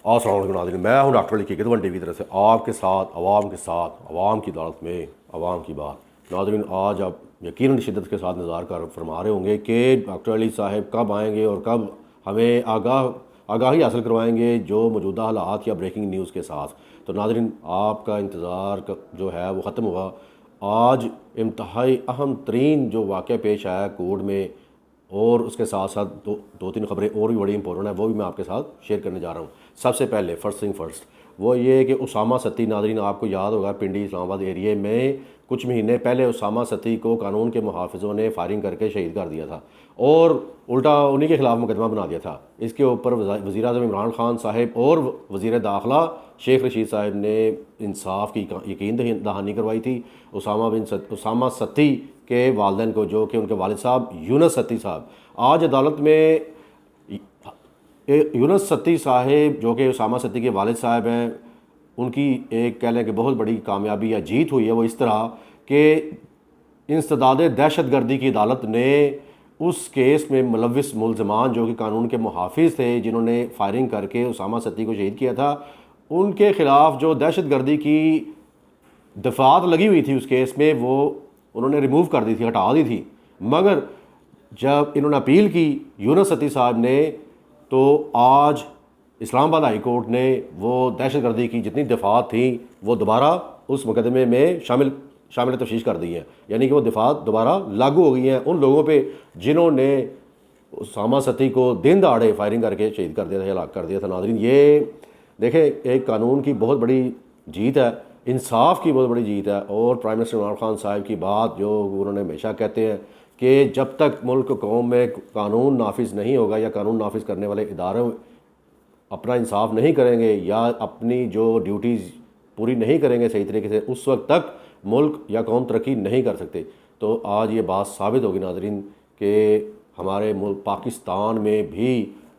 अस्सलाम वालेकुम नाज़रीन, मैं हूं डॉक्टर अली हकीकत वन टीवी की तरफ से आपके साथ, आवाम के साथ, आवाम की अदालत में आवाम की बात। नाज़रीन, आज आप यकीनन शिद्दत के साथ इंतज़ार कर फरमा रहे होंगे कि डॉक्टर अली साहब कब आएंगे और कब हमें आगाही हासिल करवाएंगे जो मौजूदा हालात या ब्रेकिंग न्यूज़ के साथ। तो नाज़रीन, आपका इंतज़ार जो है वो ख़त्म हुआ। आज इंतहाई अहम तरीन जो वाक़या पेश आया कोर्ट में, और उसके साथ साथ दो तीन खबरें और भी बड़ी इंपॉर्टेंट है, वो भी मैं आपके साथ शेयर करने जा रहा हूँ। सबसे पहले फर्स्ट थिंग फर्स्ट, वो ये कि उसामा सत्ती, नाज़रीन आपको याद होगा पिंडी इस्लामाबाद एरिए में कुछ महीने पहले उसामा सत्ती को कानून के मुहाफ़िज़ों ने फायरिंग करके शहीद कर दिया था और उल्टा उन्हीं के ख़िलाफ़ मुकदमा बना दिया था। इसके ऊपर वज़ीर आज़म इमरान खान साहब और वज़ीर दाखिला शेख रशीद साहब ने इंसाफ की यकीन दहानी करवाई थी उसामा सत्ती के वालिदैन को, जो कि उनके वालिद साहब यूनुस सत्ती साहब। आज अदालत में यूनुस सत्ती साहब जो कि उसामा सत्ती के वालिद साहब हैं, उनकी एक कह लें कि बहुत बड़ी कामयाबी या जीत हुई है। वो इस तरह कि इंसदाद दहशतगर्दी की अदालत ने उस केस में मुलविस मुलजमान जो कि कानून के मुहाफिज थे, जिन्होंने फायरिंग करके उसामा सत्ती को शहीद किया था, उनके ख़िलाफ़ जो दहशतगर्दी की दफात लगी हुई थी उस केस में, वो उन्होंने रिमूव कर दी थी, हटा दी थी। मगर जब इन्होंने अपील की यूनुस सत्ती साहब ने, तो आज इस्लामाबाद हाई कोर्ट ने वो दहशतगर्दी की जितनी दफात थी वो दोबारा उस मुकदमे में शामिल तफ्तीश कर दी है। यानी कि वो दफात दोबारा लागू हो गई हैं उन लोगों पे जिन्होंने उसामा सत्ती को दिन दहाड़े फायरिंग करके शहीद कर दिया था, हलाक कर दिया था। नाज़रीन, ये देखें, एक कानून की बहुत बड़ी जीत है, इंसाफ की बहुत बड़ी जीत है। और प्राइम मिनिस्टर इमरान खान साहब की बात जो उन्होंने हमेशा कहते हैं कि जब तक मुल्क कौम में कानून नाफिज नहीं होगा या कानून नाफिज करने वाले इदारे अपना इंसाफ नहीं करेंगे या अपनी जो ड्यूटीज़ पूरी नहीं करेंगे सही तरीके से, उस वक्त तक मुल्क या कौम तरक्की नहीं कर सकते। तो आज ये बात साबित होगी नाज़रीन कि हमारे मुल्क पाकिस्तान में भी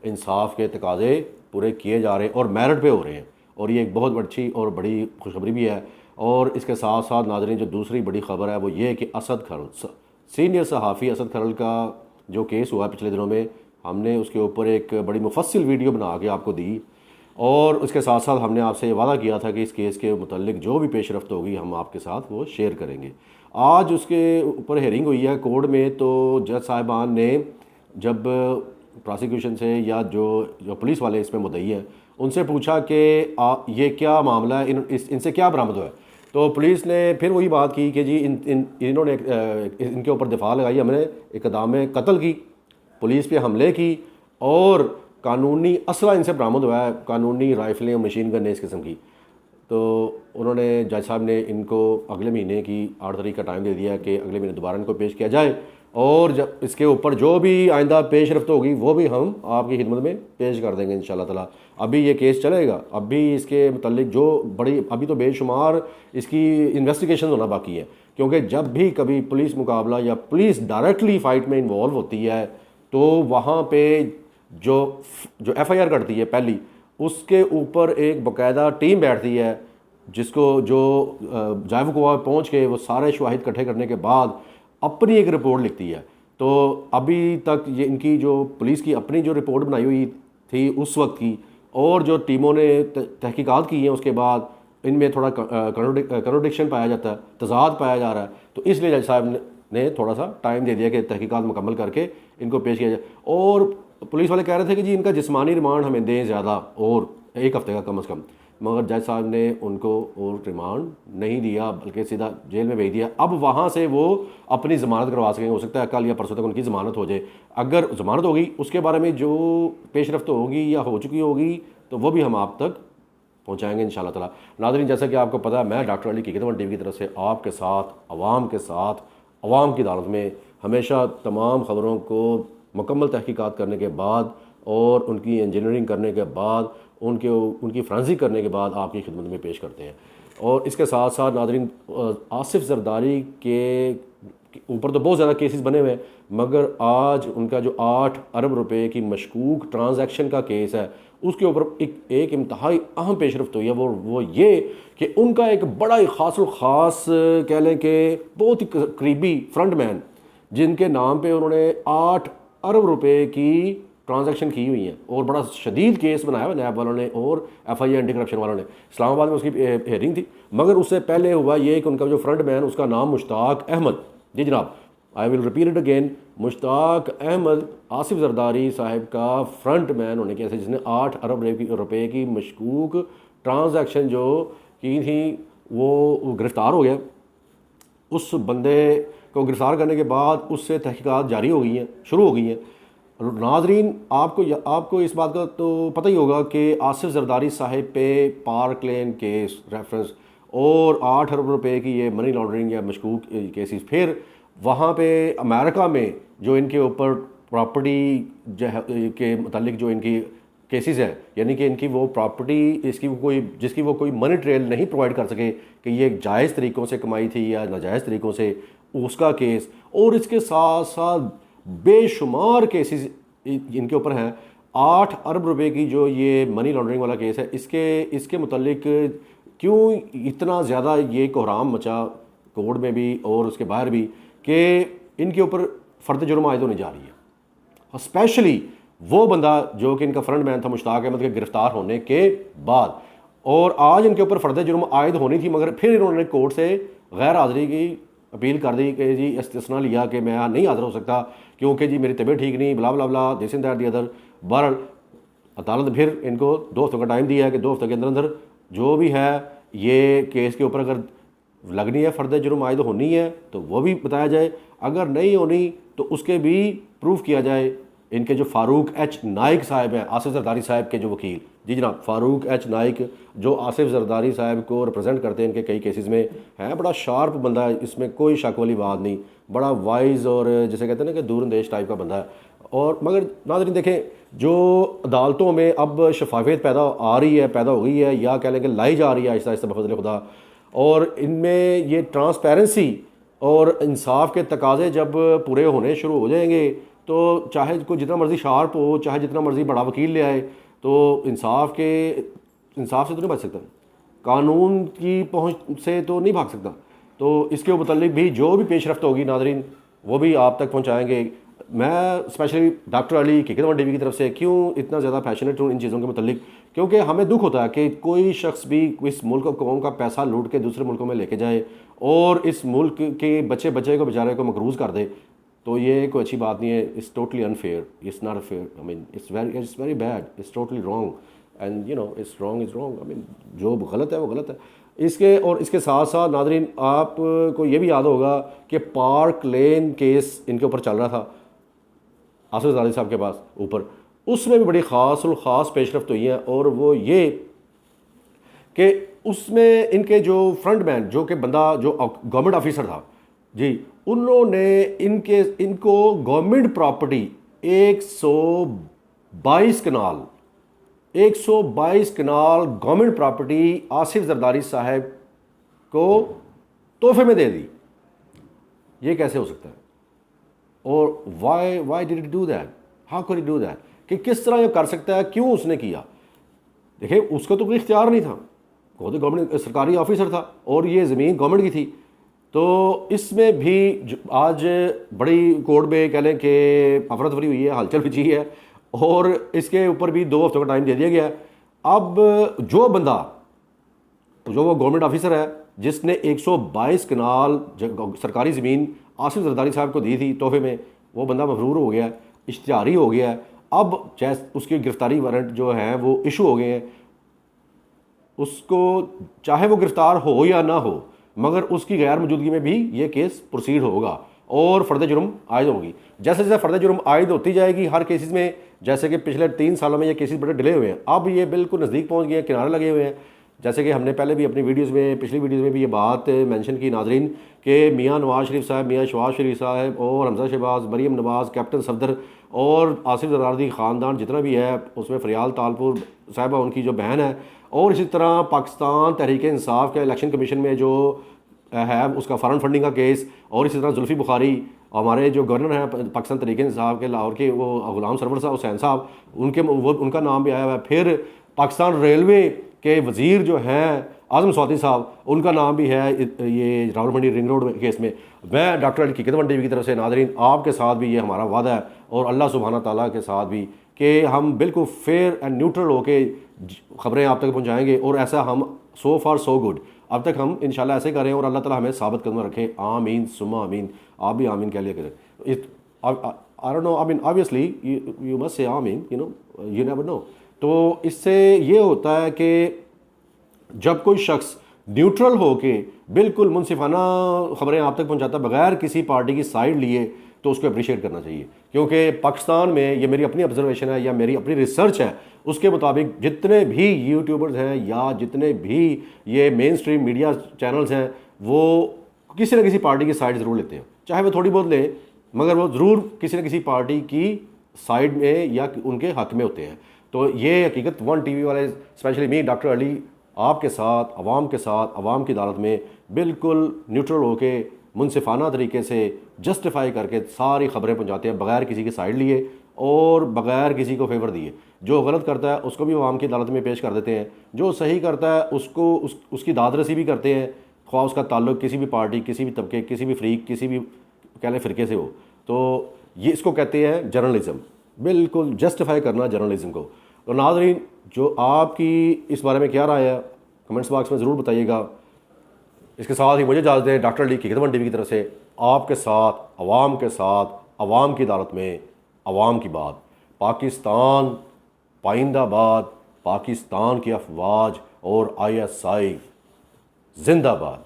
इंसाफ के तकाज़े पूरे किए जा रहे हैं और मेरिट पे हो रहे हैं, और ये एक बहुत अच्छी और बड़ी खुशखबरी भी है। और इसके साथ साथ नाज़रीन, जो दूसरी बड़ी खबर है वो ये है कि असद खरल, सीनियर सहाफ़ी असद खरल का जो केस हुआ पिछले दिनों में, हमने उसके ऊपर एक बड़ी मुफस्सिल वीडियो बना के आपको दी, और उसके साथ साथ हमने आपसे ये वादा किया था कि इस केस के मुतल्लिक जो भी पेश रफ्त होगी हम आपके साथ वो शेयर करेंगे। आज उसके ऊपर हेयरिंग हुई है कोर्ट में, तो जज साहिबान ने जब प्रोसिक्यूशन से या जो पुलिस वाले इसमें मुद्दई हैं उनसे पूछा कि ये क्या मामला है, इनसे क्या बरामद हुआ है, तो पुलिस ने फिर वही बात की कि जी इन्होंने इनके ऊपर दिफा लगाई, हमने इक़दाम कत्ल की, पुलिस पे हमले की और कानूनी असला इनसे बरामद हुआ है, कानूनी राइफलें, मशीन गन इस किस्म की। तो उन्होंने जज साहब ने इनको अगले महीने की 8 तारीख का टाइम दे दिया कि अगले महीने दोबारा इनको पेश किया जाए, और जब इसके ऊपर जो भी आइंदा पेश रफ्त होगी वो भी हम आपकी खिदमत में पेश कर देंगे इंशाल्लाह ताला। अभी ये केस चलेगा, अभी इसके मुतल्लिक जो बड़ी अभी तो बेशुमार इसकी इन्वेस्टिगेशन होना बाकी है, क्योंकि जब भी कभी पुलिस मुकाबला या पुलिस डायरेक्टली फ़ाइट में इन्वॉल्व होती है तो वहाँ पे जो FIR कटती है पहली, उसके ऊपर एक बाकायदा टीम बैठती है जिसको जो जायब कुआ पहुँच के वो सारे शवाहिद इकट्ठे करने के बाद अपनी एक रिपोर्ट लिखती है। तो अभी तक ये इनकी जो पुलिस की अपनी जो रिपोर्ट बनाई हुई थी उस वक्त की, और जो टीमों ने तहकीकात की हैं उसके बाद इनमें थोड़ा कॉन्ट्रडिक्शन पाया जाता है, तजाद पाया जा रहा है। तो इसलिए जज साहब ने थोड़ा सा टाइम दे दिया कि तहकीकात मुकम्मल करके इनको पेश किया जाए। और पुलिस वाले कह रहे थे कि जी इनका जिस्मानी रिमांड हमें दें ज़्यादा, और 1 हफ्ते का कम अज़ कम, मगर जज साहब ने उनको और रिमांड नहीं दिया बल्कि सीधा जेल में भेज दिया। अब वहाँ से वो अपनी ज़मानत करवा सकेंगे, हो सकता है कल या परसों तक उनकी ज़मानत हो जाए। अगर ज़मानत होगी उसके बारे में जो पेश रफ्त होगी या हो चुकी होगी तो वो भी हम आप तक पहुँचाएँगे इंशाल्लाह ताला। नाज़रीन, जैसा कि आपको पता है, मैं डॉक्टर अली हकीकत वन टीवी की तरफ से आपके साथ, आवाम के साथ, आवाम की अदालत में हमेशा तमाम ख़बरों को मुकम्मल तहकीकात करने के बाद और उनकी इंजीनियरिंग करने के बाद उनकी फ्रांसिक करने के बाद आपकी खिदमत में पेश करते हैं। और इसके साथ साथ नाज़रीन, आसिफ जरदारी के ऊपर तो बहुत ज़्यादा केसेस बने हुए हैं, मगर आज उनका जो 8 अरब रुपए की मशकूक ट्रांजैक्शन का केस है उसके ऊपर एक इंतहाई अहम पेशरफ्त हुई है। वो ये कि उनका एक बड़ा ही ख़ास कह लें कि बहुत ही करीबी फ्रंट मैन, जिनके नाम पे उन्होंने 8 अरब रुपए की ट्रांजैक्शन की हुई हैं और बड़ा शदीद केस बनाया हुआ नैब वालों ने और FIA एंटी करप्शन वालों ने। इस्लामाबाद में उसकी हेयरिंग थी, मगर उससे पहले हुआ ये कि उनका जो फ्रंट मैन उसका नाम मुश्ताक अहमद, जी जनाब, I will repeat it again, Mushtaq Ahmed Asif Zardari साहब का फ्रंट मैन होने की, जिसने 8 अरब रुपए की मशकूक ट्रांजैक्शन जो की थी वो गिरफ़्तार हो गया। उस बंदे को गिरफ़्तार करने के बाद उससे तहकीकात जारी हो गई हैं, शुरू हो गई हैं। नाजरीन, आपको इस बात का तो पता ही होगा कि आसिफ जरदारी साहब पे पार्क लेन केस रेफरेंस और 8 अरब रुपए की ये मनी लॉन्ड्रिंग या मशकूक केसेस, फिर वहाँ पे अमेरिका में जो इनके ऊपर प्रॉपर्टी के मतलब जो इनकी केसेस है, यानी कि इनकी वो प्रॉपर्टी जिसकी वो कोई मनी ट्रेल नहीं प्रोवाइड कर सके कि ये जायज़ तरीक़ों से कमाई थी या नाजायज़ तरीक़ों से, उसका केस, और इसके साथ साथ बेशुमार केसेस इनके ऊपर हैं। 8 अरब रुपए की जो ये मनी लॉन्ड्रिंग वाला केस है, इसके मुतल्लिक क्यों इतना ज़्यादा ये कोहराम मचा कोर्ट में भी और उसके बाहर भी कि इनके ऊपर फ़र्द जुर्म आयद होने जा रही है। स्पेशली वो बंदा जो कि इनका फ्रंट मैन था मुश्ताक अहमद के गिरफ़्तार होने के बाद, और आज इनके ऊपर फ़र्द जुर्म आयद होनी थी, मगर फिर इन्होंने कोर्ट से गैर हाज़िरी की अपील कर दी कि जी इस्तिस्ना लिया कि मैं नहीं हाज़िर हो सकता क्योंकि जी मेरी तबीयत ठीक नहीं, blah blah this and that the other. बहरहाल अदालत फिर इनको 2 हफ्तों का टाइम दिया है कि 2 हफ्तों के अंदर अंदर जो भी है ये केस के ऊपर अगर लगनी है, फ़र्द जुर्म आयद होनी है तो वो भी बताया जाए, अगर नहीं होनी तो उसके भी प्रूफ किया जाए। इनके जो फ़ारूक एच नाइक साहब हैं, आसिफ जरदारी साहब के जो वकील, जी जनाब, फ़ारूक एच नाइक जो आसिफ जरदारी साहब को रिप्रेजेंट करते हैं इनके कई केसेस में, हैं बड़ा शार्प बंदा है, इसमें कोई शक वाली बात नहीं, बड़ा वाइज और जैसे कहते हैं ना कि दूरंदेश टाइप का बंदा है। और मगर नाज़रीन देखें, जो अदालतों में अब शफाफियत पैदा हो गई है या कह लें कि लाई जा रही है आहिस्ता आहिस्ता बफज़ल खुदा, और इनमें ये ट्रांसपेरेंसी और इंसाफ के तकाजे जब पूरे होने शुरू हो जाएंगे तो चाहे कोई जितना मर्ज़ी शार्प हो, चाहे जितना मर्ज़ी बड़ा वकील ले आए, तो इंसाफ से तो नहीं बच सकता, कानून की पहुंच से तो नहीं भाग सकता। तो इसके मुतल्लिक भी जो भी पेशरफ्त होगी नाज़रीन वो भी आप तक पहुंचाएंगे। मैं स्पेशली डॉक्टर अली किकेतवन टीवी की तरफ से क्यों इतना ज़्यादा पैशनेट हूँ इन चीज़ों के मुतल्लिक, क्योंकि हमें दुख होता है कि कोई शख्स भी इस मुल्क कौम का पैसा लूट के दूसरे मुल्कों में लेके जाए और इस मुल्क के बच्चे को बेचारे को मकरूज़ कर दे, तो ये कोई अच्छी बात नहीं है। It's totally unfair, it's not fair, I mean it's very bad, it's totally wrong and you know it's wrong is wrong, I mean जो गलत है वो गलत है। इसके साथ साथ नाज़रीन आपको ये भी याद होगा कि पार्क लेन केस इनके ऊपर चल रहा था आसिफ जरदारी साहब के पास ऊपर, उसमें भी बड़ी ख़ास पेशरफ्त हुई है, और वो ये कि उसमें इनके जो फ्रंट मैन जो कि बंदा जो गवर्नमेंट ऑफिसर था जी, उन्होंने इनको गवर्नमेंट प्रॉपर्टी 122 कनाल गवर्नमेंट प्रॉपर्टी आसिफ जरदारी साहब को तोहफे में दे दी। ये कैसे हो सकता है? और why did do that, how could he do that, कि किस तरह ये कर सकता है, क्यों उसने किया? देखिए उसको तो कोई इख्तियार नहीं था, वो तो गवर्नमेंट सरकारी ऑफिसर था और ये ज़मीन गवर्नमेंट की थी। तो इसमें भी आज बड़ी कोर्ट में कह लें कि अफरा तफरी हुई है, हलचल मची है, और इसके ऊपर भी 2 हफ्तों का टाइम दे दिया गया है। अब जो बंदा जो वो गवर्नमेंट ऑफिसर है जिसने 122 कनाल सरकारी ज़मीन आसिफ जरदारी साहब को दी थी तोहफे में, वो बंदा मफरूर हो गया, इश्तिहारी हो गया है। अब चाहे उसकी गिरफ्तारी वारंट जो है वो इशू हो गए हैं, उसको चाहे वो गिरफ्तार हो या ना हो, मगर उसकी गैर मौजूदगी में भी ये केस प्रोसीड होगा और फ़र्द जुर्म आयद होगी। जैसे जैसे फ़र्द जुर्म आयद होती जाएगी हर केसेस में, जैसे कि पिछले 3 सालों में ये केसेस बड़े डिले हुए हैं, अब ये बिल्कुल नज़दीक पहुंच गए हैं, किनारे लगे हुए हैं। जैसे कि हमने पहले भी अपनी पिछली वीडियोज़ में भी ये बात मेंशन की नाजरीन कि मियाँ नवाज़ शरीफ साहब, मियाँ शहबाज शरीफ साहब और हमजा शहबाज, मरीम नवाज़, कैप्टन सफदर और आसिफ जरदारी ख़ानदान जितना भी है, उसमें फ़रियाल तालपुर साहिबा उनकी जो बहन है, और इसी तरह पाकिस्तान तहरीक इंसाफ के इलेक्शन कमीशन में जो है उसका फॉरेन फंडिंग का केस, और इसी तरह जुल्फ़ी बुखारी, हमारे जो गवर्नर हैं पाकिस्तान तहरीक इंसाफ के लाहौर के, वो गुलाम सरवर साहब हुसैन साहब, उनका नाम भी आया हुआ है। फिर पाकिस्तान रेलवे के वज़ीर जो हैं आज़म सौदी साहब, उनका नाम भी है ये रावलपिंडी रिंग रोड केस में। मैं डॉक्टर अली किकेतवन टीवी की तरफ से नाज़रीन आपके साथ भी ये हमारा वादा है और अल्लाह सुब्हाना ताला के साथ भी कि हम बिल्कुल फेयर एंड न्यूट्रल होके ख़बरें आप तक पहुंचाएंगे, और ऐसा हम सो फार सो गुड अब तक हम इंशाल्लाह ऐसे करें, और अल्लाह ताला हमें साबित कदम रखे। आमीन सुम्मा आमीन। आप भी आमीन कह लिया करें। I don't know, I mean obviously you must say आमीन, यू नेवर नो। तो इससे ये होता है कि जब कोई शख्स न्यूट्रल हो के बिल्कुल मुनसिफाना ख़बरें आप तक पहुंचाता बगैर किसी पार्टी की साइड लिए, तो उसको अप्रिशिएट करना चाहिए। क्योंकि पाकिस्तान में, ये मेरी अपनी ऑब्जर्वेशन है या मेरी अपनी रिसर्च है, उसके मुताबिक जितने भी यूट्यूबर्स हैं या जितने भी ये मेन स्ट्रीम मीडिया चैनल्स हैं, वो किसी न किसी पार्टी की साइड ज़रूर लेते हैं। चाहे वो थोड़ी बहुत लें, मगर वो ज़रूर किसी न किसी पार्टी की साइड में या उनके हक में होते हैं। तो ये हकीकत वन टीवी वाले, स्पेशली मी डॉक्टर अली, आपके साथ, अवाम के साथ, अवाम की अदालत में बिल्कुल न्यूट्रल होके मुनसिफाना तरीके से जस्टिफाई करके सारी खबरें पहुंचाते हैं बगैर किसी की साइड लिए और बगैर किसी को फेवर दिए। जो गलत करता है उसको भी अवाम की अदालत में पेश कर देते हैं, जो सही करता है उसको उसकी दादरसी भी करते हैं, ख्वाह उसका ताल्लुक किसी भी पार्टी, किसी भी तबके, किसी भी फ्रीक, किसी भी कह लें फ़िरके से हो। तो ये इसको कहते हैं जर्नलिज़म, बिल्कुल जस्टिफाई करना जर्नलिज़म को। तो नाज़रीन, जो आपकी इस बारे में क्या राय है, कमेंट्स बॉक्स में ज़रूर बताइएगा। इसके साथ ही मुझे इजाज़त दें डॉक्टर अली हकीकत वन टीवी की तरफ से, आपके साथ, अवाम के साथ, अवाम की अदालत में अवाम की बात। पाकिस्तान पाइंदाबाद, पाकिस्तान की अफवाज और ISI जिंदाबाद।